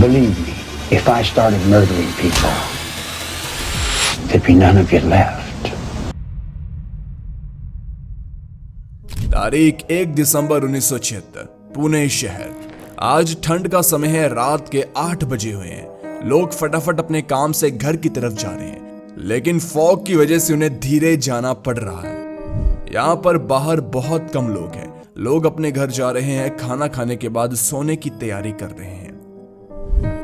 Believe me, if I started murdering people, there'd be none of you left. तारीख 1 दिसंबर 1976, पुणे शहर। आज ठंड का समय है, रात के 8 बजे हुए हैं। लोग फटाफट अपने काम से घर की तरफ जा रहे हैं, लेकिन फॉग की वजह से उन्हें धीरे जाना पड़ रहा है। यहाँ पर बाहर बहुत कम लोग हैं। लोग अपने घर जा रहे हैं, खाना खाने के बाद सोने की तैयारी कर रहे हैं।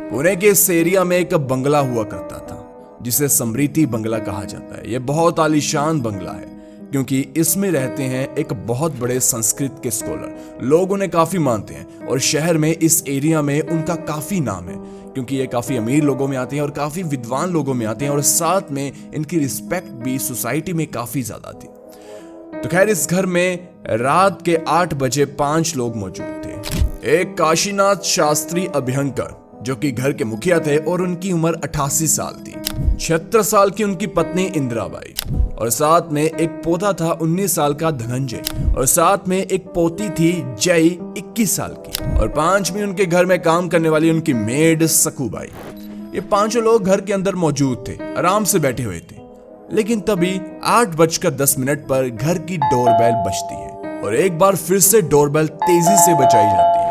पुणे के इस एरिया में एक बंगला हुआ करता था, जिसे समृद्धि बंगला कहा जाता है। यह बहुत आलीशान बंगला है, क्योंकि इसमें रहते हैं एक बहुत बड़े संस्कृत के स्कॉलर। लोग उन्हें काफी मानते हैं और शहर में इस एरिया में उनका काफी नाम है, क्योंकि ये काफी अमीर लोगों में आते हैं और काफी विद्वान लोगों में आते हैं, और साथ में इनकी रिस्पेक्ट भी सोसाइटी में काफी ज्यादा थी। तो खैर, इस घर में रात के 8 बजे 5 लोग मौजूद थे। एक काशीनाथ शास्त्री अभ्यंकर, जो कि घर के मुखिया थे, और उनकी उम्र 88 साल थी। 76 साल की उनकी पत्नी इंदिराबाई, और साथ में एक पोता था 19 साल का धनंजय, और साथ में एक पोती थी जय 21 साल की, और 5वीं उनके घर में काम करने वाली उनकी मेड सकूबाई। ये 5 लोग घर के अंदर मौजूद थे, आराम से बैठे हुए थे। लेकिन तभी 8:10 पर घर की डोरबेल बजती है, और एक बार फिर से डोरबेल तेजी से बजाई जाती है।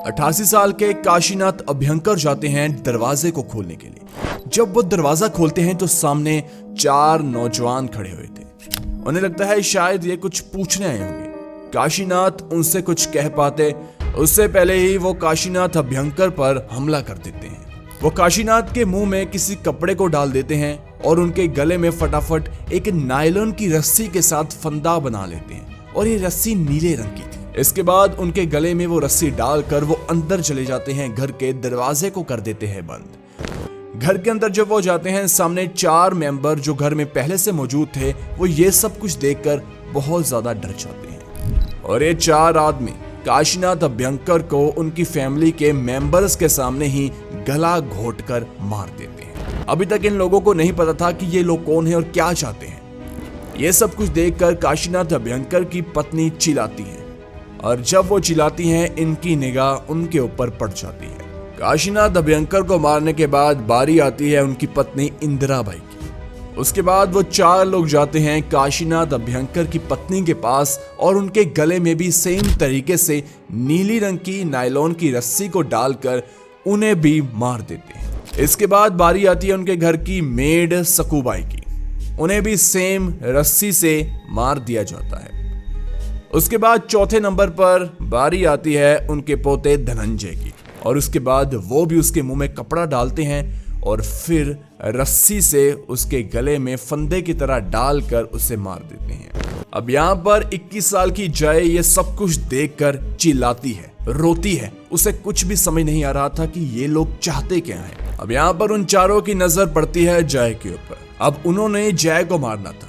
88 साल के काशीनाथ अभ्यंकर जाते हैं दरवाजे को खोलने के लिए। जब वो दरवाजा खोलते हैं तो सामने 4 नौजवान खड़े हुए थे। उन्हें लगता है शायद ये कुछ पूछने आए होंगे। काशीनाथ उनसे कुछ कह पाते उससे पहले ही वो काशीनाथ अभ्यंकर पर हमला कर देते हैं। वो काशीनाथ के मुंह में किसी कपड़े को डाल देते हैं और उनके गले में फटाफट एक नायलॉन की रस्सी के साथ फंदा बना लेते हैं, और ये रस्सी नीले रंग की थी। इसके बाद उनके गले में वो रस्सी डालकर वो अंदर चले जाते हैं, घर के दरवाजे को कर देते हैं बंद। घर के अंदर जब वो जाते हैं, सामने 4 मेंबर जो घर में पहले से मौजूद थे, वो ये सब कुछ देखकर बहुत ज्यादा डर जाते हैं, और ये 4 आदमी काशीनाथ अभ्यंकर को उनकी फैमिली के मेंबर्स के सामने ही गला घोंटकर मार देते हैं। अभी तक इन लोगों को नहीं पता था कि ये लोग कौन है और क्या चाहते हैं। ये सब कुछ देखकर काशीनाथ अभ्यंकर की पत्नी चिल्लाती है, और जब वो चिल्लाती हैं, इनकी निगाह उनके ऊपर पड़ जाती है। काशीनाथ अभ्यंकर को मारने के बाद बारी आती है उनकी पत्नी इंदिराबाई की। उसके बाद वो 4 लोग जाते हैं काशीनाथ अभ्यंकर की पत्नी के पास, और उनके गले में भी सेम तरीके से नीली रंग की नायलॉन की रस्सी को डालकर उन्हें भी मार देते हैं। इसके बाद बारी आती है उनके घर की मेड सकूबाई की। उन्हें भी सेम रस्सी से मार दिया जाता है। उसके बाद चौथे नंबर पर बारी आती है उनके पोते धनंजय की, और उसके बाद वो भी उसके मुंह में कपड़ा डालते हैं और फिर रस्सी से उसके गले में फंदे की तरह डालकर उसे मार देते हैं। अब यहाँ पर 21 साल की जय ये सब कुछ देखकर चिल्लाती है, रोती है। उसे कुछ भी समझ नहीं आ रहा था कि ये लोग चाहते क्या हैं। अब यहाँ पर उन 4 की नजर पड़ती है जय के ऊपर। अब उन्होंने जय को मारना था,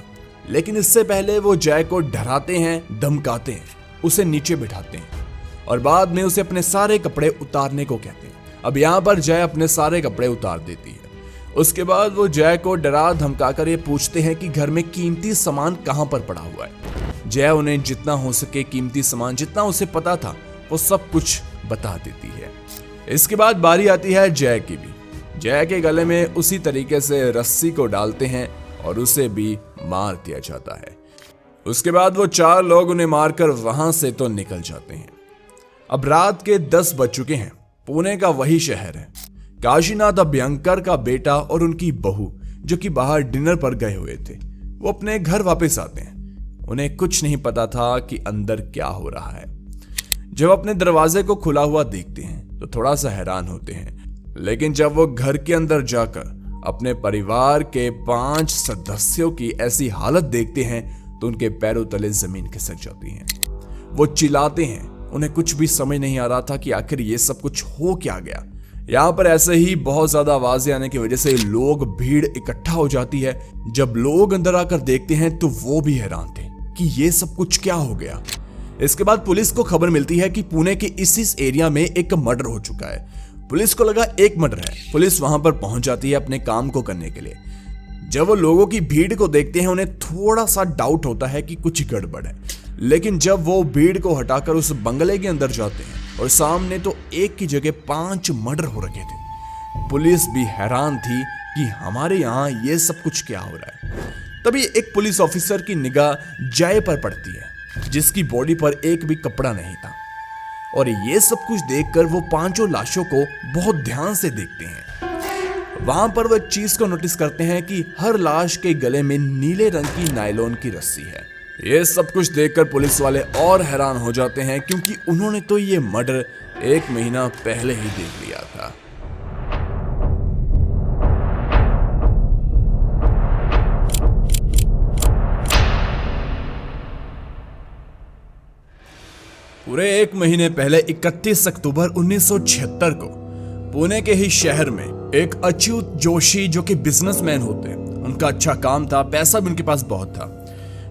लेकिन इससे पहले वो जय को डराते हैं, धमकाते हैं, उसे नीचे बिठाते हैं, और बाद में उसे अपने सारे कपड़े उतारने को कहते हैं। अब यहाँ पर जय अपने सारे कपड़े उतार देती है। उसके बाद वो जय को डरा धमकाकर ये पूछते हैं कि घर में कीमती सामान कहाँ पर पड़ा हुआ है। जय उन्हें जितना हो सके कीमती सामान, जितना उसे पता था, वो सब कुछ बता देती है। इसके बाद बारी आती है जय की भी। जय के गले में उसी तरीके से रस्सी को डालते हैं और उसे भी मार दिया जाता है। उसके बाद वो 4 लोग उन्हें मारकर वहां से तो निकल जाते हैं। अब रात के 10 बज चुके हैं। पुणे का वही शहर है। काशीनाथ अभ्यंकर का बेटा और उनकी बहू, जो कि बाहर डिनर पर गए हुए थे, वो अपने घर वापस आते हैं। उन्हें कुछ नहीं पता था कि अंदर क्या हो रहा है। जब अपने दरवाजे को खुला हुआ देखते हैं तो थोड़ा सा हैरान होते हैं, लेकिन जब वो घर के अंदर जाकर अपने परिवार के 5 सदस्यों की ऐसी हालत देखते हैं तो उनके पैरों तले जमीन खिसक जाती है। वो चिल्लाते हैं। उन्हें कुछ भी समझ नहीं आ रहा था कि आखिर ये सब कुछ हो क्या गया। यहाँ पर ऐसे ही बहुत ज्यादा आवाजें आने की वजह से लोग, भीड़ इकट्ठा हो जाती है। जब लोग अंदर आकर देखते हैं तो वो भी हैरान थे कि ये सब कुछ क्या हो गया। इसके बाद पुलिस को खबर मिलती है कि पुणे के इस एरिया में एक मर्डर हो चुका है। पुलिस को लगा एक मर्डर है। पुलिस वहां पर पहुंच जाती है अपने काम को करने के लिए। जब वो लोगों की भीड़ को देखते हैं, उन्हें थोड़ा सा डाउट होता है कि कुछ गड़बड़ है, लेकिन जब वो भीड़ को हटाकर उस बंगले के अंदर जाते हैं और सामने तो एक की जगह 5 मर्डर हो रखे थे, पुलिस भी हैरान थी कि हमारे यहाँ ये सब कुछ क्या हो रहा है। तभी एक पुलिस ऑफिसर की निगाह जय पर पड़ती है, जिसकी बॉडी पर एक भी कपड़ा नहीं था। और ये सब कुछ देखकर वो पांचों लाशों को बहुत ध्यान से देखते हैं। वहां पर वो एक चीज को नोटिस करते हैं कि हर लाश के गले में नीले रंग की नायलॉन की रस्सी है। ये सब कुछ देखकर पुलिस वाले और हैरान हो जाते हैं, क्योंकि उन्होंने तो ये मर्डर 1 महीना पहले ही देख लिया था। पूरे 1 महीने पहले 31 अक्टूबर 1976 को पुणे के ही शहर में एक अच्युत जोशी, जो कि बिजनेसमैन होते हैं, उनका अच्छा काम था, पैसा भी उनके पास बहुत था।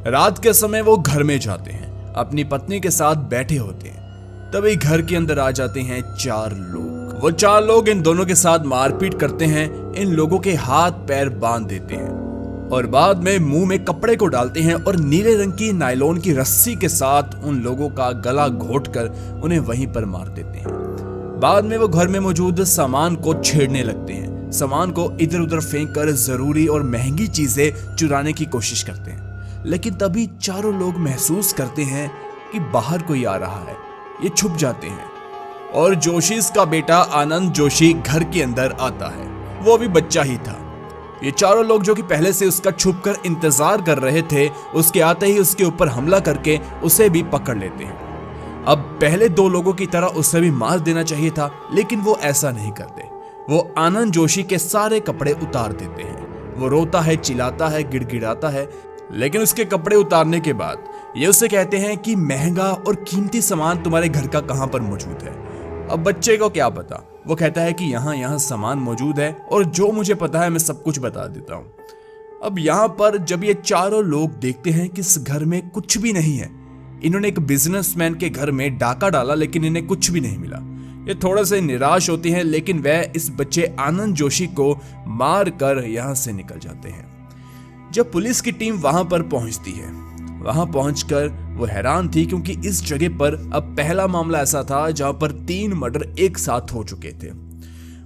रात के समय वो घर में जाते हैं, अपनी पत्नी के साथ बैठे होते हैं। तभी घर के अंदर आ जाते हैं 4 लोग। वो 4 लोग इन दोनों के साथ मारपीट करते हैं, इन लोगों के हाथ पैर बांध देते हैं और बाद में मुंह में कपड़े को डालते हैं और नीले रंग की नायलॉन की रस्सी के साथ उन लोगों का गला घोंटकर उन्हें वहीं पर मार देते हैं। बाद में वो घर में मौजूद सामान को छेड़ने लगते हैं, सामान को इधर उधर फेंक कर जरूरी और महंगी चीजें चुराने की कोशिश करते हैं। लेकिन तभी चारों लोग महसूस करते हैं कि बाहर कोई आ रहा है। ये छुप जाते हैं और जोशी का बेटा आनंद जोशी घर के अंदर आता है। वो अभी बच्चा ही था। ये चारों लोग, जो कि पहले से उसका छुपकर इंतजार कर रहे थे, उसके आते ही उसके ऊपर हमला करके उसे भी पकड़ लेते हैं। अब पहले 2 लोगों की तरह उसे भी मार देना चाहिए था, लेकिन वो ऐसा नहीं करते। वो आनंद जोशी के सारे कपड़े उतार देते हैं। वो रोता है, चिल्लाता है, गिड़गिड़ाता है, लेकिन उसके कपड़े उतारने के बाद ये उसे कहते हैं कि महंगा और कीमती सामान तुम्हारे घर का कहां पर मौजूद है। अब बच्चे को क्या पता, वो कहता है कि यहाँ सामान मौजूद है और जो मुझे पता है मैं सब कुछ बता देता हूँ। अब यहाँ पर जब ये चारों लोग देखते हैं कि इस घर में कुछ भी नहीं है, इन्होंने एक बिजनेसमैन के घर में डाका डाला लेकिन इन्हें कुछ भी नहीं मिला, ये थोड़ा से निराश होते हैं। लेकिन वह इस बच्चे आनंद जोशी को मार कर यहाँ से निकल जाते हैं। जब पुलिस की टीम वहां पर पहुंचती है, वहां पहुंचकर वो हैरान थी, क्योंकि इस जगह पर अब पहला मामला ऐसा था जहां पर 3 मर्डर एक साथ हो चुके थे।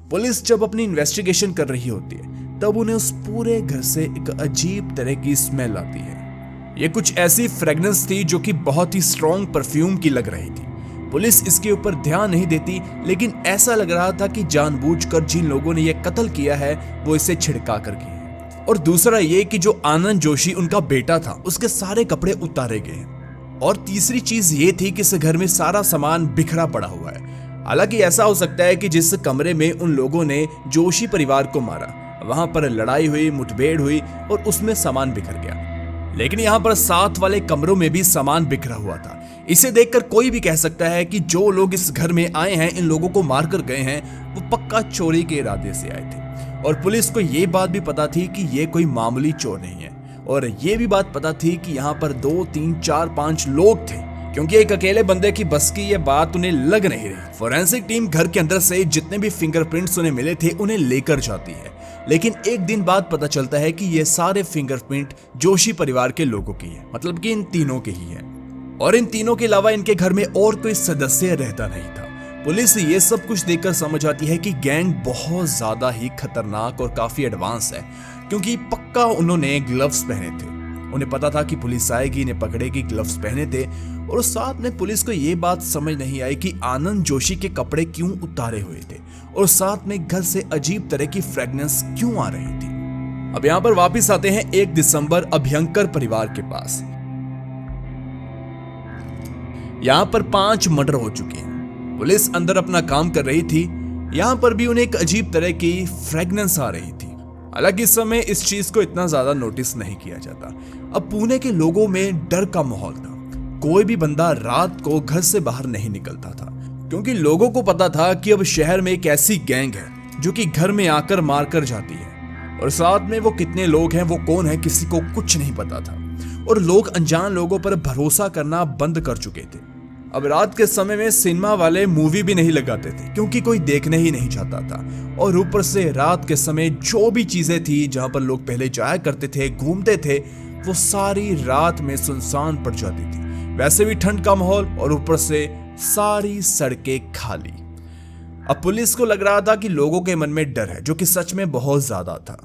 पुलिस जब अपनी इन्वेस्टिगेशन कर रही होती है, तब उन्हें उस पूरे घर से एक अजीब तरह की स्मेल आती है। ये कुछ ऐसी फ्रेगनेंस थी जो कि बहुत ही स्ट्रॉन्ग परफ्यूम की लग रही थी। पुलिस इसके ऊपर ध्यान नहीं देती, लेकिन ऐसा लग रहा था कि जानबूझकर जिन लोगों ने यह कत्ल किया है वो इसे छिड़का कर किया। और दूसरा ये कि जो आनंद जोशी उनका बेटा था, उसके सारे कपड़े उतारे गए। और तीसरी चीज ये थी कि इस घर में सारा सामान बिखरा पड़ा हुआ है। हालांकि ऐसा हो सकता है कि जिस कमरे में उन लोगों ने जोशी परिवार को मारा, वहां पर लड़ाई हुई, मुठभेड़ हुई और उसमें सामान बिखर गया। लेकिन यहाँ पर साथ वाले कमरों में भी सामान बिखरा हुआ था। इसे देखकर कोई भी कह सकता है कि जो लोग इस घर में आए हैं, इन लोगों को मारकर गए हैं, वो पक्का चोरी के इरादे से आए थे। और पुलिस को ये बात भी पता थी कि ये कोई मामूली चोर नहीं है। और ये भी बात पता थी कि यहाँ पर 2, 3, 4, 5 लोग थे, क्योंकि एक अकेले बंदे की बस की ये बात उन्हें लग नहीं रही। फोरेंसिक टीम घर के अंदर से जितने भी फिंगरप्रिंट्स उन्हें मिले थे उन्हें लेकर जाती है, लेकिन एक दिन बाद पता चलता है कि ये सारे फिंगरप्रिंट जोशी परिवार के लोगों की है, मतलब कि इन तीनों के ही है। और इन तीनों के अलावा इनके घर में और कोई सदस्य रहता नहीं था। पुलिस ये सब कुछ देखकर समझ आती है कि गैंग बहुत ज्यादा ही खतरनाक और काफी एडवांस है, क्योंकि पक्का उन्होंने ग्लव्स पहने थे। उन्हें पता था कि पुलिस आएगी, इन्हें पकड़ेगी, ग्लव्स पहने थे। और साथ में पुलिस को ये बात समझ नहीं आई कि आनंद जोशी के कपड़े क्यों उतारे हुए थे और साथ में घर से अजीब तरह की फ्रेगनेंस क्यों आ रही थी। अब यहाँ पर वापस आते हैं 1 दिसंबर अभ्यंकर परिवार के पास। यहाँ पर 5 मर्डर हो चुके हैं। पुलिस अंदर अपना काम कर रही थी। यहाँ पर भी उन्हें एक अजीब तरह की फ्रेगनेंस आ रही थी। हालांकि इस समय इस चीज को इतना ज्यादा नोटिस नहीं किया जाता। अब पुणे के लोगों में डर का माहौल था। कोई भी बंदा रात को घर से बाहर नहीं निकलता था, क्योंकि लोगों को पता था कि अब शहर में एक ऐसी गैंग है जो कि घर में आकर मार कर जाती है। और साथ में वो कितने लोग हैं, वो कौन है, किसी को कुछ नहीं पता था। और लोग अनजान लोगों पर भरोसा करना बंद कर चुके थे। अब रात के समय में सिनेमा वाले मूवी भी नहीं लगाते थे, क्योंकि कोई देखने ही नहीं चाहता था। और ऊपर से रात के समय जो भी चीजें थी जहां पर लोग पहले जाया करते थे, घूमते थे, वो सारी रात में सुनसान पड़ जाती थी। वैसे भी ठंड का माहौल और ऊपर से सारी सड़कें खाली। अब पुलिस को लग रहा था कि लोगों के मन में डर है, जो कि सच में बहुत ज्यादा था।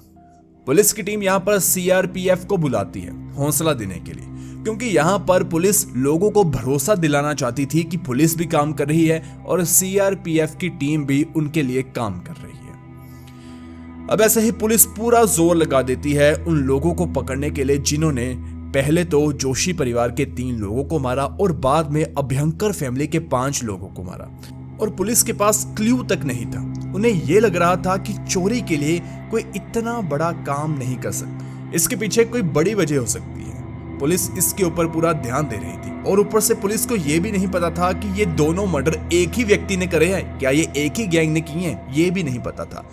पुलिस की टीम यहाँ पर सीआरपीएफ को बुलाती है हौसला देने के लिए, क्योंकि यहाँ पर पुलिस लोगों को भरोसा दिलाना चाहती थी कि पुलिस भी काम कर रही है और सीआरपीएफ की टीम भी उनके लिए काम कर रही है। अब ऐसे ही पुलिस पूरा जोर लगा देती है उन लोगों को पकड़ने के लिए जिन्होंने पहले तो जोशी परिवार के 3 लोगों को मारा और बाद में अभ्यंकर फैमिली के 5 लोगों को मारा। और पुलिस के पास क्लू तक नहीं था। उन्हें यह लग रहा था कि चोरी के लिए कोई इतना बड़ा काम नहीं कर सकता, इसके पीछे कोई बड़ी वजह हो सकती है। पुलिस इसके ऊपर पूरा ध्यान दे रही थी और ऊपर से पुलिस को यह भी नहीं पता था कि ये दोनों मर्डर एक ही व्यक्ति ने करे हैं, क्या ये एक ही गैंग ने किए हैं, ये भी नहीं पता था।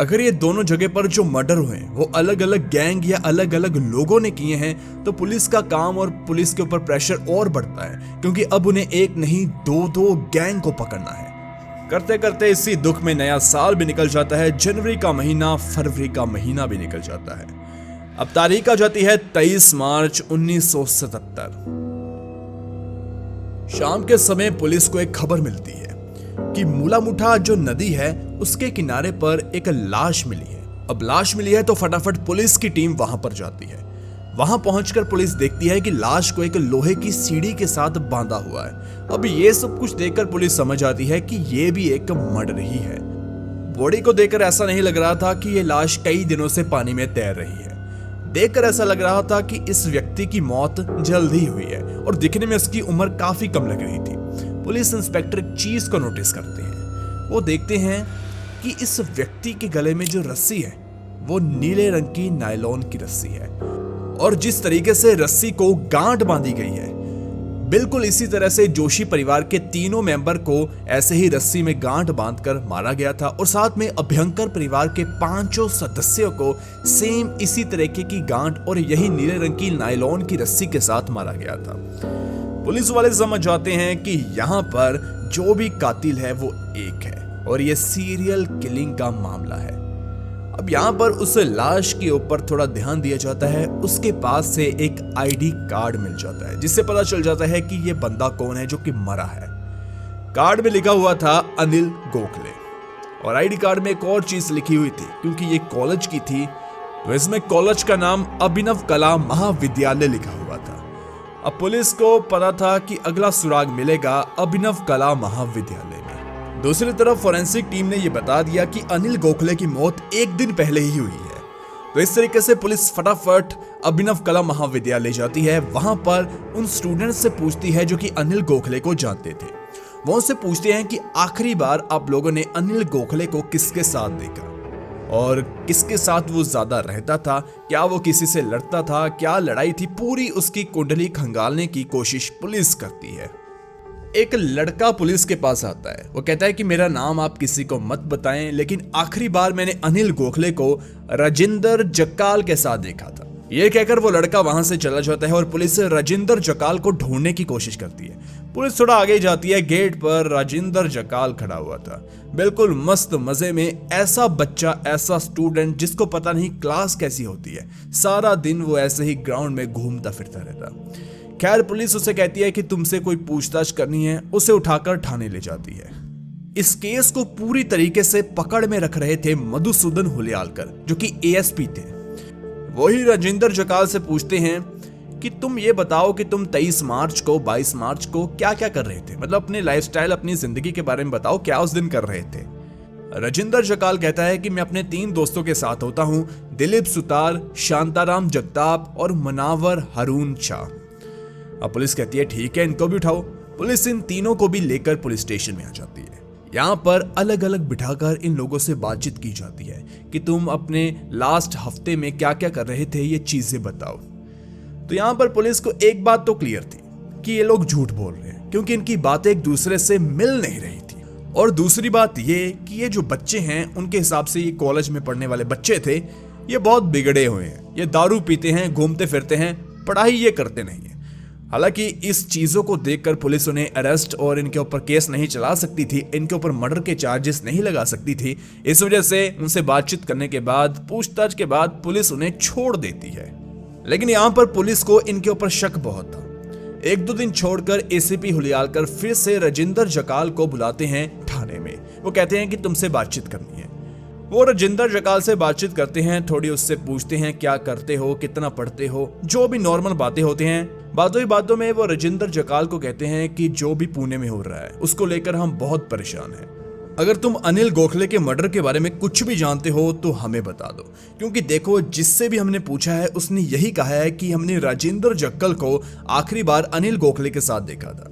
अगर ये दोनों जगह पर जो मर्डर हुए वो अलग अलग गैंग या अलग अलग लोगों ने किए हैं तो पुलिस का काम और पुलिस के ऊपर प्रेशर और बढ़ता है, क्योंकि अब उन्हें एक नहीं 2 गैंग को पकड़ना है। करते करते इसी दुख में नया साल भी निकल जाता है। जनवरी का महीना, फरवरी का महीना भी निकल जाता है। अब तारीख आ जाती है 23 मार्च 1977। शाम के समय पुलिस को एक खबर मिलती है कि मूलामुठा जो नदी है उसके किनारे पर एक लाश मिली है। अब लाश मिली है तो फटाफट पुलिस की टीम वहां पर जाती है। वहां पहुंचकर पुलिस देखती है कि लाश को एक लोहे की सीढ़ी के साथ बांधा हुआ है। अब ये सब कुछ देखकर पुलिस समझ आती है कि ये भी एक मर्डर ही है। बॉडी को देखकर ऐसा नहीं लग रहा था कि ये लाश कई दिनों से पानी में तैर रही है। देखकर ऐसा लग रहा था कि इस व्यक्ति की मौत जल्द ही हुई है और दिखने में उसकी उम्र काफी कम लग रही थी। पुलिस इंस्पेक्टर एक चीज को नोटिस करते हैं। वो देखते हैं कि इस व्यक्ति के गले में जो रस्सी है वो नीले रंग की नायलॉन की रस्सी है और जिस तरीके से रस्सी को गांठ बांधी गई है बिल्कुल इसी तरह से जोशी परिवार के तीनों मेंबर को ऐसे ही रस्सी में गांठ बांधकर मारा गया था और साथ में अभ्यंकर परिवार के 5 सदस्यों को सेम इसी तरीके की गांठ और यही नीले रंग की नायलॉन की रस्सी के साथ मारा गया था। पुलिस वाले समझ जाते हैं कि यहाँ पर जो भी कातिल है वो एक है और ये सीरियल किलिंग का मामला है। अब यहाँ पर उस लाश के ऊपर थोड़ा ध्यान दिया जाता है। उसके पास से एक आईडी कार्ड मिल जाता है जिससे पता चल जाता है कि ये बंदा कौन है जो कि मरा है। कार्ड में लिखा हुआ था अनिल गोखले और आईडी कार्ड में एक और चीज लिखी हुई थी, क्योंकि ये कॉलेज की थी तो इसमें कॉलेज का नाम अभिनव कला महाविद्यालय लिखा हुआ था। अब पुलिस को पता था कि अगला सुराग मिलेगा अभिनव कला महाविद्यालय में। दूसरी तरफ फोरेंसिक टीम ने यह बता दिया कि अनिल गोखले की मौत एक दिन पहले ही हुई है। तो इस तरीके से पुलिस फटाफट अभिनव कला महाविद्यालय जाती है। वहां पर उन स्टूडेंट्स से पूछती है जो कि अनिल गोखले को जानते थे। वो उनसे पूछते हैं कि आखिरी बार आप लोगों ने अनिल गोखले को किसके साथ देखा और किसके साथ वो ज्यादा रहता था, क्या वो किसी से लड़ता था, क्या लड़ाई थी, पूरी उसकी कुंडली खंगालने की कोशिश पुलिस करती है। एक लड़का पुलिस के पास आता है। वो कहता है कि मेरा नाम आप किसी को मत बताएं, लेकिन आखिरी बार मैंने अनिल गोखले को राजिंदर जक्काल के साथ देखा था। ये कहकर वो लड़का वहां से चला जाता है और पुलिस राजिंदर जक्काल को ढूंढने की कोशिश करती है। पुलिस थोड़ा आगे जाती है। गेट पर राजिंदर जक्काल खड़ा हुआ था, बिल्कुल मस्त मजे में। ऐसा बच्चा, ऐसा स्टूडेंट जिसको पता नहीं क्लास कैसी होती है, सारा दिन वो ऐसे ही ग्राउंड में घूमता फिरता रहता। खैर पुलिस उसे कहती है कि तुमसे कोई पूछताछ करनी है। उसे उठाकर थाने ले जाती है। इस केस को पूरी तरीके से पकड़ में रख रहे थे मधुसूदन हुलियालकर जो कि एएसपी थे। वही राजिंदर जक्काल से पूछते हैं कि तुम ये बताओ कि तुम 23 मार्च को 22 मार्च को क्या क्या कर रहे थे, मतलब अपने लाइफस्टाइल, अपनी जिंदगी के बारे में बताओ, क्या उस दिन कर रहे थे। राजिंदर जक्काल कहता है कि मैं अपने 3 दोस्तों के साथ होता हूं, दिलीप सुतार, शांताराम जगताप और मनावर हरून शाह। अब पुलिस कहती है ठीक है, इनको भी उठाओ। पुलिस इन तीनों को भी लेकर पुलिस स्टेशन में आ जाती है। यहाँ पर अलग अलग बिठाकर इन लोगों से बातचीत की जाती है कि तुम अपने लास्ट हफ्ते में क्या क्या कर रहे थे, ये चीजें बताओ। तो यहाँ पर पुलिस को एक बात तो क्लियर थी कि ये लोग झूठ बोल रहे हैं, क्योंकि इनकी बातें एक दूसरे से मिल नहीं रही थी। और दूसरी बात ये कि ये जो बच्चे हैं उनके हिसाब से ये कॉलेज में पढ़ने वाले बच्चे थे, ये बहुत बिगड़े हुए हैं। ये दारू पीते हैं, घूमते फिरते हैं, पढ़ाई ये करते नहीं है। हालांकि इस चीजों को देखकर पुलिस उन्हें अरेस्ट और इनके ऊपर केस नहीं चला सकती थी, इनके ऊपर मर्डर के चार्जेस नहीं लगा सकती थी। इस वजह से उनसे बातचीत करने के बाद, पूछताछ के बाद पुलिस उन्हें छोड़ देती है। लेकिन यहाँ पर पुलिस को इनके ऊपर शक बहुत था। 1-2 दिन छोड़कर एसीपी हुलियालकर फिर से राजिंदर जक्काल को बुलाते हैं थाने थाने में। वो कहते हैं कि तुमसे बातचीत करनी है। वो राजेंद्र जकाल से बातचीत करते हैं, थोड़ी उससे पूछते हैं क्या करते हो, कितना पढ़ते हो, जो भी नॉर्मल बातें होती हैं। बातों ही बातों में वो राजेंद्र जकाल को कहते हैं कि जो भी पुणे में हो रहा है उसको लेकर हम बहुत परेशान हैं। अगर तुम अनिल गोखले के मर्डर के बारे में कुछ भी जानते हो तो हमें बता दो, क्योंकि देखो जिससे भी हमने पूछा है उसने यही कहा है कि हमने राजेंद्र जक्कल को आखिरी बार अनिल गोखले के साथ देखा था।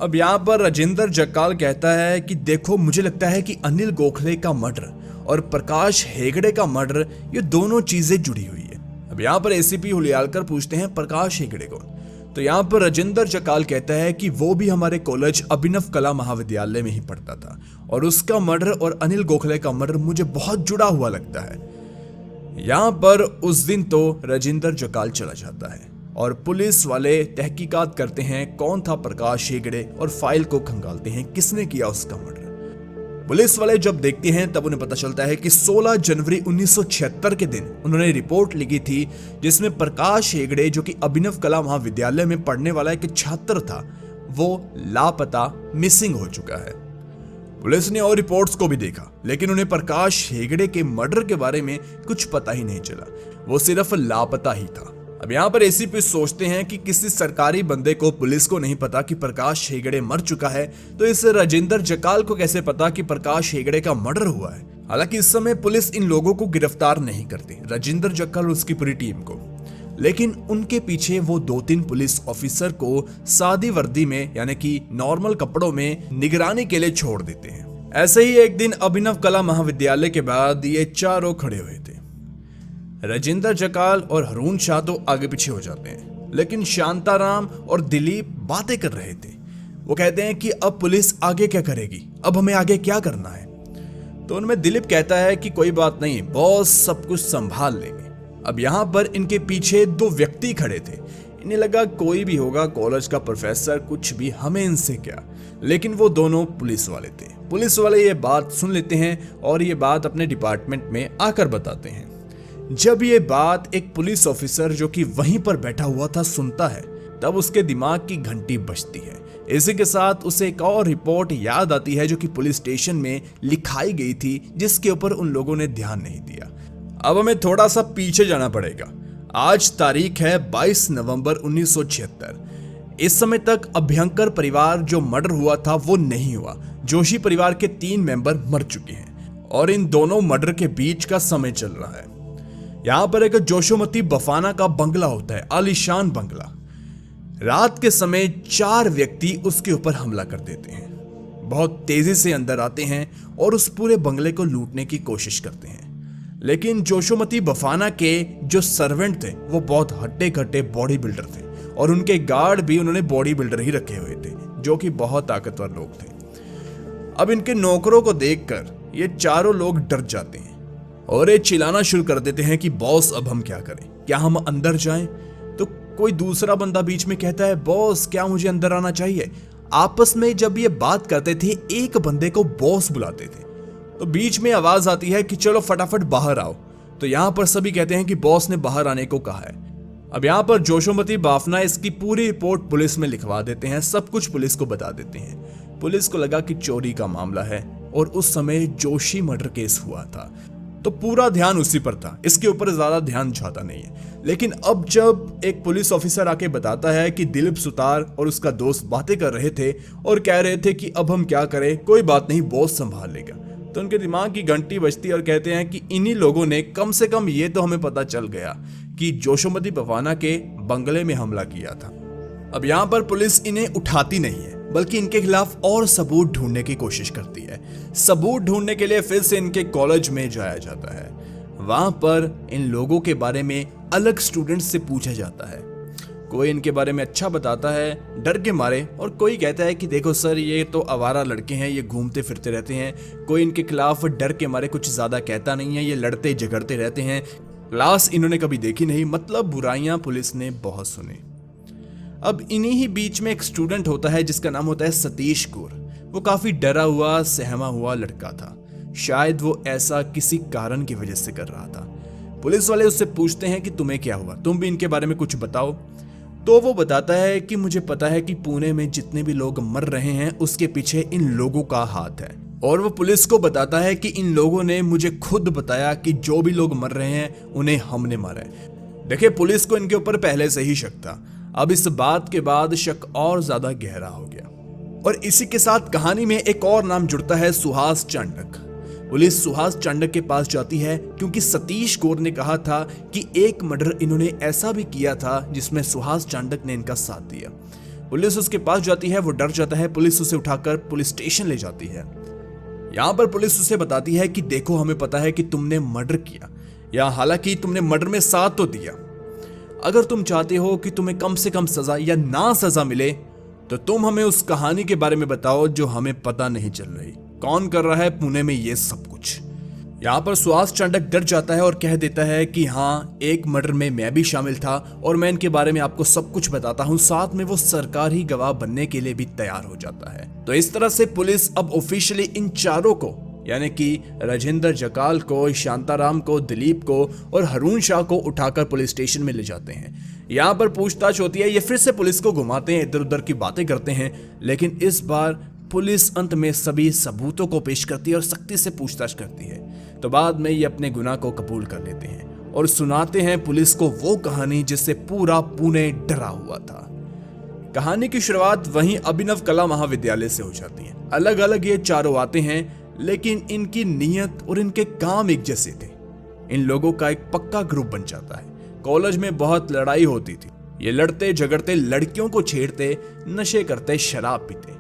अब यहाँ पर राजेंद्र जक्काल कहता है कि देखो मुझे लगता है कि अनिल गोखले का मर्डर और प्रकाश हेगड़े का मर्डर, ये दोनों चीजें जुड़ी हुई है। अब यहाँ पर एसीपी हुलियालकर पूछते हैं प्रकाश हेगड़े कौन? तो यहाँ पर राजेंद्र जकाल कहता है कि वो भी हमारे कॉलेज अभिनव कला महाविद्यालय में ही पढ़ता था और उसका मर्डर और अनिल गोखले का मर्डर मुझे बहुत जुड़ा हुआ लगता है। यहाँ पर उस दिन तो राजेंद्र जकाल चला जाता है और पुलिस वाले तहकीकात करते हैं कौन था प्रकाश हेगड़े और फाइल को खंगालते हैं किसने किया उसका मर्डर। पुलिस वाले जब देखते हैं तब उन्हें पता चलता है कि 16 जनवरी 1976 के दिन उन्होंने रिपोर्ट लिखी थी जिसमें प्रकाश हेगड़े, जो कि अभिनव कला महाविद्यालय में पढ़ने वाला एक छात्र था, वो लापता मिसिंग हो चुका है। पुलिस ने और रिपोर्ट्स को भी देखा लेकिन उन्हें प्रकाश हेगड़े के मर्डर के बारे में कुछ पता ही नहीं चला, वो सिर्फ लापता ही था। अब यहाँ पर एसीपी सोचते हैं कि किसी सरकारी बंदे को, पुलिस को नहीं पता कि प्रकाश हेगड़े मर चुका है, तो इस राजेंद्र जकाल को कैसे पता कि प्रकाश हेगड़े का मर्डर हुआ है। हालांकि इस समय पुलिस इन लोगों को गिरफ्तार नहीं करती, राजेंद्र जकाल और उसकी पूरी टीम को, लेकिन उनके पीछे वो 2-3 पुलिस ऑफिसर को सादी वर्दी में यानी कि नॉर्मल कपड़ों में निगरानी के लिए छोड़ देते हैं। ऐसे ही एक दिन अभिनव कला महाविद्यालय के बाद ये चारों खड़े हुए थे। राजेंद्र जकाल और हरून शाह तो आगे पीछे हो जाते हैं, लेकिन शांताराम और दिलीप बातें कर रहे थे। वो कहते हैं कि अब पुलिस आगे क्या करेगी, अब हमें आगे क्या करना है। तो उनमें दिलीप कहता है कि कोई बात नहीं, बॉस सब कुछ संभाल लेंगे। अब यहाँ पर इनके पीछे 2 व्यक्ति खड़े थे। इन्हें लगा कोई भी होगा, कॉलेज का प्रोफेसर, कुछ भी, हमें इनसे क्या, लेकिन वो दोनों पुलिस वाले थे। पुलिस वाले ये बात सुन लेते हैं और ये बात अपने डिपार्टमेंट में आकर बताते हैं। जब ये बात एक पुलिस ऑफिसर जो कि वहीं पर बैठा हुआ था सुनता है, तब उसके दिमाग की घंटी बजती है। इसी के साथ उसे एक और रिपोर्ट याद आती है जो कि पुलिस स्टेशन में लिखाई गई थी, जिसके ऊपर उन लोगों ने ध्यान नहीं दिया। अब हमें थोड़ा सा पीछे जाना पड़ेगा। आज तारीख है 22 नवंबर 1976। इस समय तक अभ्यंकर परिवार जो मर्डर हुआ था वो नहीं हुआ। जोशी परिवार के 3 मेंबर मर चुके हैं और इन दोनों मर्डर के बीच का समय चल रहा है। यहाँ पर एक जोशोमती बफाना का बंगला होता है, आलीशान बंगला। रात के समय 4 व्यक्ति उसके ऊपर हमला कर देते हैं, बहुत तेजी से अंदर आते हैं और उस पूरे बंगले को लूटने की कोशिश करते हैं। लेकिन जोशोमती बफाना के जो सर्वेंट थे वो बहुत हट्टे कट्टे बॉडी बिल्डर थे और उनके गार्ड भी उन्होंने बॉडी बिल्डर ही रखे हुए थे, जो कि बहुत ताकतवर लोग थे। अब इनके नौकरों को देखकर ये चारों लोग डर जाते हैं और ये चिल्लाना शुरू कर देते हैं कि बॉस अब हम क्या करें, क्या हम अंदर जाएं? तो कोई दूसरा बंदा बीच में कहता है, बॉस क्या मुझे अंदर आना चाहिए? आपस में जब ये बात करते थे एक बंदे को बॉस बुलाते थे, तो बीच में आवाज आती है कि चलो फटाफट बाहर आओ। तो यहाँ पर सभी कहते हैं कि बॉस ने बाहर आने को कहा है। अब यहाँ पर जोशोमती बाफना इसकी पूरी रिपोर्ट पुलिस में लिखवा देते हैं, सब कुछ पुलिस को बता देते हैं। पुलिस को लगा कि चोरी का मामला है और उस समय जोशी मर्डर केस हुआ था, तो पूरा ध्यान उसी पर था, इसके ऊपर ज्यादा ध्यान जाता नहीं है। लेकिन अब जब एक पुलिस ऑफिसर आके बताता है कि दिलीप सुतार और उसका दोस्त बातें कर रहे थे और कह रहे थे कि अब हम क्या करें, कोई बात नहीं बॉस संभाल लेगा, तो उनके दिमाग की घंटी बजती और कहते हैं कि इन्हीं लोगों ने, कम से कम ये तो हमें पता चल गया कि जोशोमती बफाना के बंगले में हमला किया था। अब यहाँ पर पुलिस इन्हें उठाती नहीं है, बल्कि इनके खिलाफ और सबूत ढूंढने की कोशिश करती है। सबूत ढूंढने के लिए फिर से इनके कॉलेज में जाया जाता है। वहां पर इन लोगों के बारे में अलग स्टूडेंट्स से पूछा जाता है। कोई इनके बारे में अच्छा बताता है डर के मारे, और कोई कहता है कि देखो सर ये तो आवारा लड़के हैं, ये घूमते फिरते रहते हैं। कोई इनके खिलाफ डर के मारे कुछ ज्यादा कहता नहीं है, ये लड़ते झगड़ते रहते हैं, क्लास इन्होंने कभी देखी नहीं। मतलब बुराइयां पुलिस ने बहुत सुनी। अब इन्हीं ही बीच में एक स्टूडेंट होता है जिसका नाम होता है सतीश कौर। वो काफी डरा हुआ, सहमा हुआ लड़का था। शायद वो ऐसा किसी कारण की वजह से कर रहा था। पुलिस वाले उससे पूछते हैं कि तुम्हें क्या हुआ, तुम भी इनके बारे में कुछ बताओ। तो वो बताता है कि मुझे पता है कि पुणे में जितने भी लोग मर रहे हैं उसके पीछे इन लोगों का हाथ है। और वो पुलिस को बताता है कि इन लोगों ने मुझे खुद बताया कि जो भी लोग मर रहे हैं उन्हें हमने मारा है। देखिए, पुलिस को इनके ऊपर पहले से ही शक था। अब इस बात के बाद शक और ज्यादा गहरा हो गया और इसी के साथ कहानी में एक और नाम जुड़ता है, सुहास चांडक। पुलिस सुहास चांडक के पास जाती है क्योंकि सतीश गौर ने कहा था कि एक मर्डर इन्होंने ऐसा भी किया था जिसमें सुहास चांडक ने इनका साथ दिया। पुलिस उसके पास जाती है, वो डर जाता है। पुलिस उसे उठाकर पुलिस स्टेशन ले जाती है। यहाँ पर पुलिस उसे बताती है कि देखो, हमें पता है कि तुमने मर्डर किया, या हालांकि तुमने मर्डर में साथ तो दिया। अगर तुम चाहते हो कि तुम्हें कम से कम सजा या ना सजा मिले तो तुम हमें उस कहानी के बारे में बताओ जो हमें पता नहीं चल रही। कौन कर रहा है पुणे में ये सब कुछ। यहाँ पर सुहास चांडक डर जाता है और कह देता है कि हाँ, एक मर्डर में मैं भी शामिल था और मैं इनके बारे में आपको सब कुछ बताता हूँ। साथ में वो सरकारी गवाह बनने के लिए भी तैयार हो जाता है। तो इस तरह से पुलिस अब ऑफिशियली इन चारों को, यानी कि राजेंद्र जकाल को, शांताराम को, दिलीप को और हरून शाह को उठाकर पुलिस स्टेशन में ले जाते हैं। यहाँ पर पूछताछ होती है। ये फिर से पुलिस को घुमाते हैं, इधर उधर की बातें करते हैं, लेकिन इस बार पुलिस अंत में सभी सबूतों को पेश करती है और सख्ती से पूछताछ करती है। तो बाद में ये अपने गुनाह को कबूल कर लेते हैं और सुनाते हैं पुलिस को वो कहानी जिससे पूरा पुणे डरा हुआ था। कहानी की शुरुआत वहीं अभिनव कला महाविद्यालय से हो जाती है। अलग अलग ये चारों आते हैं, लेकिन इनकी नीयत और इनके काम एक जैसे थे। इन लोगों का एक पक्का ग्रुप बन जाता है। कॉलेज में बहुत लड़ाई होती थी। ये लड़ते झगड़ते, लड़कियों को छेड़ते, नशे करते, शराब पीते।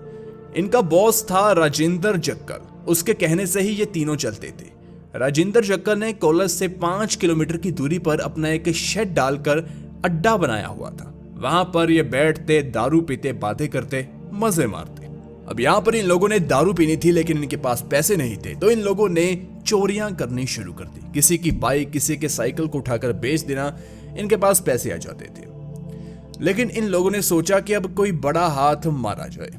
इनका बॉस था राजेंद्र जक्कल। उसके कहने से ही ये तीनों चलते थे। राजेंद्र जक्कल ने कॉलेज से 5 किलोमीटर की दूरी पर अपना एक शेड डालकर अड्डा बनाया हुआ था। वहां पर ये बैठते, दारू पीते, बातें करते, मजे मारते। अब यहाँ पर इन लोगों ने दारू पीनी थी, लेकिन इनके पास पैसे नहीं थे, तो इन लोगों ने चोरियां करनी शुरू कर दी। किसी की बाइक, किसी के साइकिल को उठाकर बेच देना। इनके पास पैसे आ जाते थे। लेकिन इन लोगों ने सोचा कि अब कोई बड़ा हाथ मारा जाए,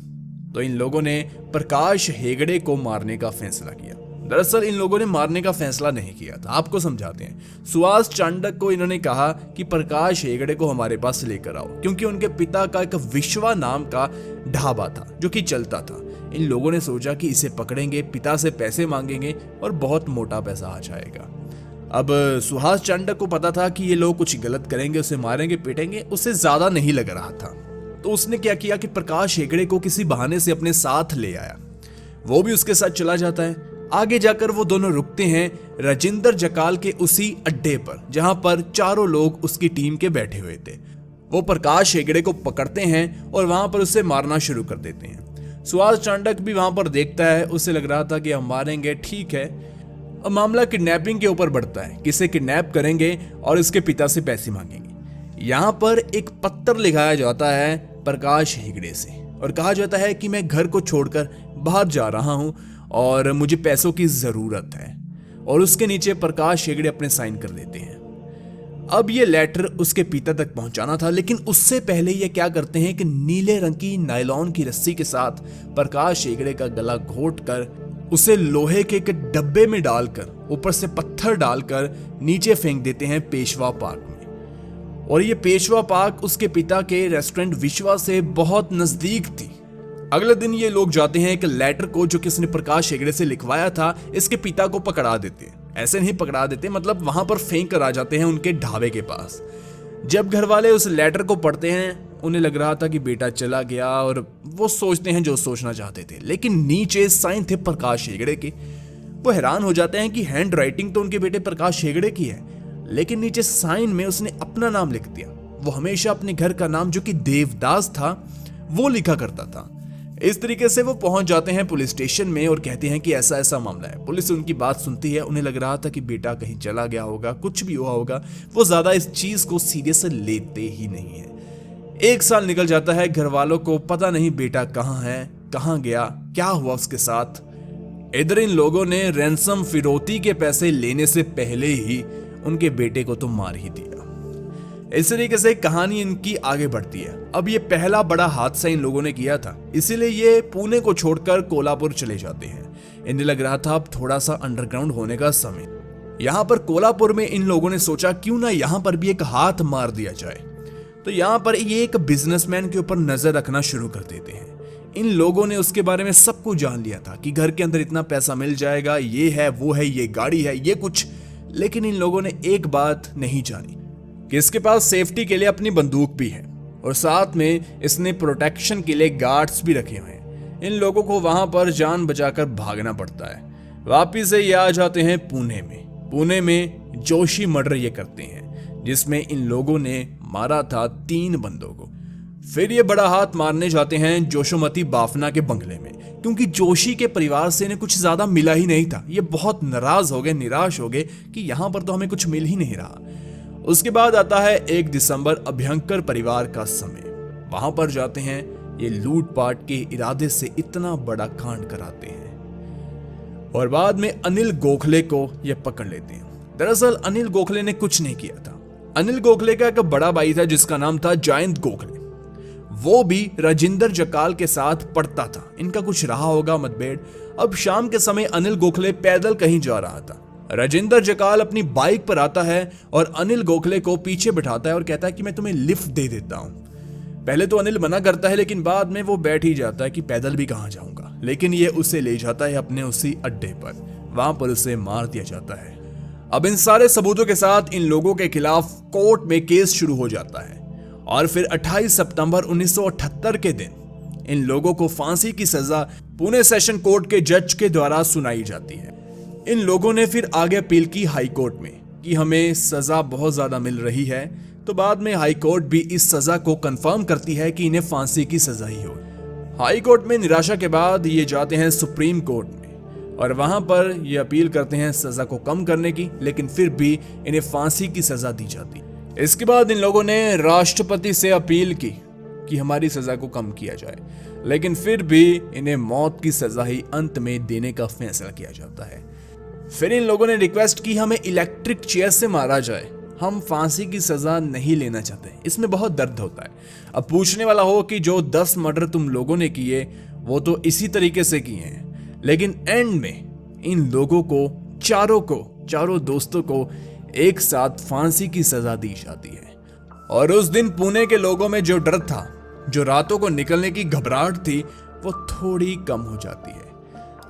तो इन लोगों ने प्रकाश हेगड़े को मारने का फैसला किया। दरअसल इन लोगों ने मारने का फैसला नहीं किया था, आपको समझाते हैं। सुहास चांडक को इन्होंने कहा कि प्रकाश हेगड़े को हमारे पास लेकर आओ, क्योंकि उनके पिता का एक विश्वा नाम का ढाबा था जो कि चलता था। इन लोगों ने सोचा कि इसे पकड़ेंगे, पिता से पैसे मांगेंगे और बहुत मोटा पैसा आ जाएगा। अब सुहास चांडक को पता था कि ये लोग कुछ गलत करेंगे, उसे मारेंगे, पीटेंगे, उससे ज्यादा नहीं लग रहा था। तो उसने क्या किया कि प्रकाश हेगड़े को किसी बहाने से अपने साथ ले आया। वो भी उसके साथ चला जाता है। आगे जाकर वो दोनों रुकते हैं राजेंद्र जकाल के उसी अड्डे पर जहां पर चारों लोग उसकी टीम के बैठे हुए थे। वो प्रकाश हेगड़े को पकड़ते हैं और वहां पर उसे मारना शुरू कर देते हैं। सुहास चांडक भी वहां पर देखता है। उसे लग रहा था कि हम मारेंगे, ठीक है। अब मामला किडनैपिंग के ऊपर बढ़ता है। किसे किडनैप करेंगे और इसके पिता से पैसे मांगेंगे। यहाँ पर एक पत्र लिखाया जाता है प्रकाश हेगड़े से और कहा जाता है कि मैं घर को छोड़कर बाहर जा रहा हूं और मुझे पैसों की जरूरत है, और उसके नीचे प्रकाश हेगड़े अपने साइन कर देते हैं। अब ये लेटर उसके पिता तक पहुंचाना था, लेकिन उससे पहले ये क्या करते हैं कि नीले रंग की नायलॉन की रस्सी के साथ प्रकाश हेगड़े का गला घोट कर उसे लोहे के एक डब्बे में डालकर ऊपर से पत्थर डालकर नीचे फेंक देते हैं पेशवा पार्क में। और ये पेशवा पार्क उसके पिता के रेस्टोरेंट विश्वा से बहुत नजदीक थी। अगले दिन ये लोग जाते हैं, एक लेटर को जो किसने प्रकाश हेगड़े से लिखवाया था इसके पिता को पकड़ा देते हैं। ऐसे नहीं पकड़ा देते, मतलब वहां पर फेंक कर आ जाते हैं उनके ढाबे के पास। जब घर वाले उस लेटर को पढ़ते हैं, उन्हें लग रहा था कि बेटा चला गया और वो सोचते हैं जो सोचना चाहते थे, लेकिन नीचे साइन थे प्रकाश हेगड़े के। वो हैरान हो जाते हैं कि हैंड राइटिंग तो उनके बेटे प्रकाश हेगड़े की है, लेकिन नीचे साइन में उसने अपना नाम लिख दिया। वो हमेशा अपने घर का नाम जो कि देवदास था वो लिखा करता था। इस तरीके से वो पहुंच जाते हैं पुलिस स्टेशन में और कहते हैं कि ऐसा ऐसा मामला है। पुलिस उनकी बात सुनती है। उन्हें लग रहा था कि बेटा कहीं चला गया होगा, कुछ भी हुआ होगा। वो ज्यादा इस चीज को सीरियस लेते ही नहीं है। 1 साल निकल जाता है, घर वालों को पता नहीं बेटा कहाँ है, कहाँ गया, क्या हुआ उसके साथ। इधर इन लोगों ने रैंसम फिरौती के पैसे लेने से पहले ही उनके बेटे को तो मार ही दिया। इस तरीके से कहानी इनकी आगे बढ़ती है। अब ये पहला बड़ा हादसा इन लोगों ने किया था, इसीलिए ये पुणे को छोड़कर कोल्हापुर चले जाते हैं। इन्हें लग रहा था अब थोड़ा सा अंडरग्राउंड होने का समय। यहाँ पर कोल्हापुर में इन लोगों ने सोचा क्यों ना यहाँ पर भी एक हाथ मार दिया जाए। तो यहाँ पर ये एक बिजनेसमैन के ऊपर नजर रखना शुरू कर देते हैं। इन लोगों ने उसके बारे में सब कुछ जान लिया था कि घर के अंदर इतना पैसा मिल जाएगा, ये है, वो है, ये गाड़ी है, ये कुछ। लेकिन इन लोगों ने एक बात नहीं जानी कि इसके पास सेफ्टी के लिए अपनी बंदूक भी है और साथ में इसने प्रोटेक्शन के लिए गार्ड्स भी रखे हुए हैं। इन लोगों को वहां पर जान बचाकर भागना पड़ता है। वापिस से ये आ जाते हैं पुणे में जोशी मर्डर ये करते हैं, जिसमें इन लोगों ने मारा था 3 बंदों को। फिर ये बड़ा हाथ मारने जाते हैं जोशोमती बाफना के बंगले में, क्योंकि जोशी के परिवार से इन्हें कुछ ज्यादा मिला ही नहीं था। ये बहुत नाराज हो गए, निराश हो गए कि यहां पर तो हमें कुछ मिल ही नहीं रहा। उसके बाद आता है 1 दिसंबर, अभ्यंकर परिवार का समय। वहां पर जाते हैं, ये लूटपाट के इरादे से इतना बड़ा कांड कराते हैं और बाद में अनिल गोखले को ये पकड़ लेते हैं। दरअसल अनिल गोखले ने कुछ नहीं किया था। अनिल गोखले का एक बड़ा भाई था जिसका नाम था जयंत गोखले। वो भी राजिंदर जकाल के साथ पढ़ता था। इनका कुछ रहा होगा मतभेद। अब शाम के समय अनिल गोखले पैदल कहीं जा रहा था। राजिंदर जकाल अपनी बाइक पर आता है और अनिल गोखले को पीछे बिठाता है और कहता है कि मैं तुम्हें लिफ्ट दे देता हूं। पहले तो अनिल मना करता है, लेकिन बाद में वो बैठ ही जाता है कि पैदल भी कहां जाऊंगा। लेकिन ये उसे ले जाता है अपने उसी अड्डे पर। वहां पर उसे मार दिया जाता है। अब इन सारे सबूतों के साथ इन लोगों के खिलाफ कोर्ट में केस शुरू हो जाता है और फिर 28 सितंबर 1978 के दिन इन लोगों को फांसी की सजा पुणे सेशन कोर्ट के जज के द्वारा सुनाई जाती है। इन लोगों ने फिर आगे अपील की हाई कोर्ट में कि हमें सजा बहुत ज्यादा मिल रही है। तो बाद में हाई कोर्ट भी इस सजा को कंफर्म करती है कि इन्हें फांसी की सजा ही हो। हाई कोर्ट में निराशा के बाद ये जाते हैं सुप्रीम कोर्ट में और वहां पर ये अपील करते हैं सजा को कम करने की, लेकिन फिर भी इन्हें फांसी की सजा दी जाती। इसके बाद इन लोगों ने राष्ट्रपति से अपील की कि हमारी सजा को कम किया जाए, लेकिन फिर भी इन्हें मौत की सजा ही अंत में देने का फैसला किया जाता है। फिर इन लोगों ने रिक्वेस्ट की हमें इलेक्ट्रिक चेयर से मारा जाए, हम फांसी की सजा नहीं लेना चाहते। इसमें बहुत दर्द होता है। अब पूछने वाला हो कि जो 10 मर्डर तुम लोगों ने किए वो तो इसी तरीके से किए हैं, लेकिन एंड में इन लोगों को चारों दोस्तों को एक साथ फांसी की सजा दी जाती है। और उस दिन पुणे के लोगों में जो डर था, जो रातों को निकलने की घबराहट थी, वो थोड़ी कम हो जाती है।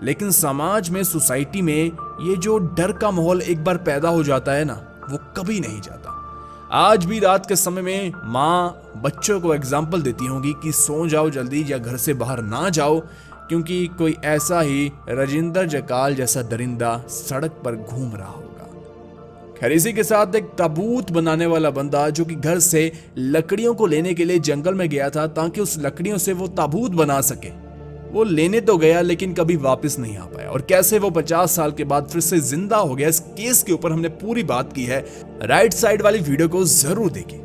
लेकिन समाज में, सोसाइटी में ये जो डर का माहौल एक बार पैदा हो जाता है ना, वो कभी नहीं जाता। आज भी रात के समय में माँ बच्चों को एग्जाम्पल देती होंगी कि सो जाओ जल्दी या घर से बाहर ना जाओ, क्योंकि कोई ऐसा ही राजिंदर जकाल जैसा दरिंदा सड़क पर घूम रहा होगा। खैर, इसी के साथ एक ताबूत बनाने वाला बंदा जो कि घर से लकड़ियों को लेने के लिए जंगल में गया था ताकि उस लकड़ियों से वो ताबूत बना सके, वो लेने तो गया लेकिन कभी वापस नहीं आ पाया। और कैसे वो 50 साल के बाद फिर से जिंदा हो गया, इस केस के ऊपर हमने पूरी बात की है। राइट साइड वाली वीडियो को जरूर देखें।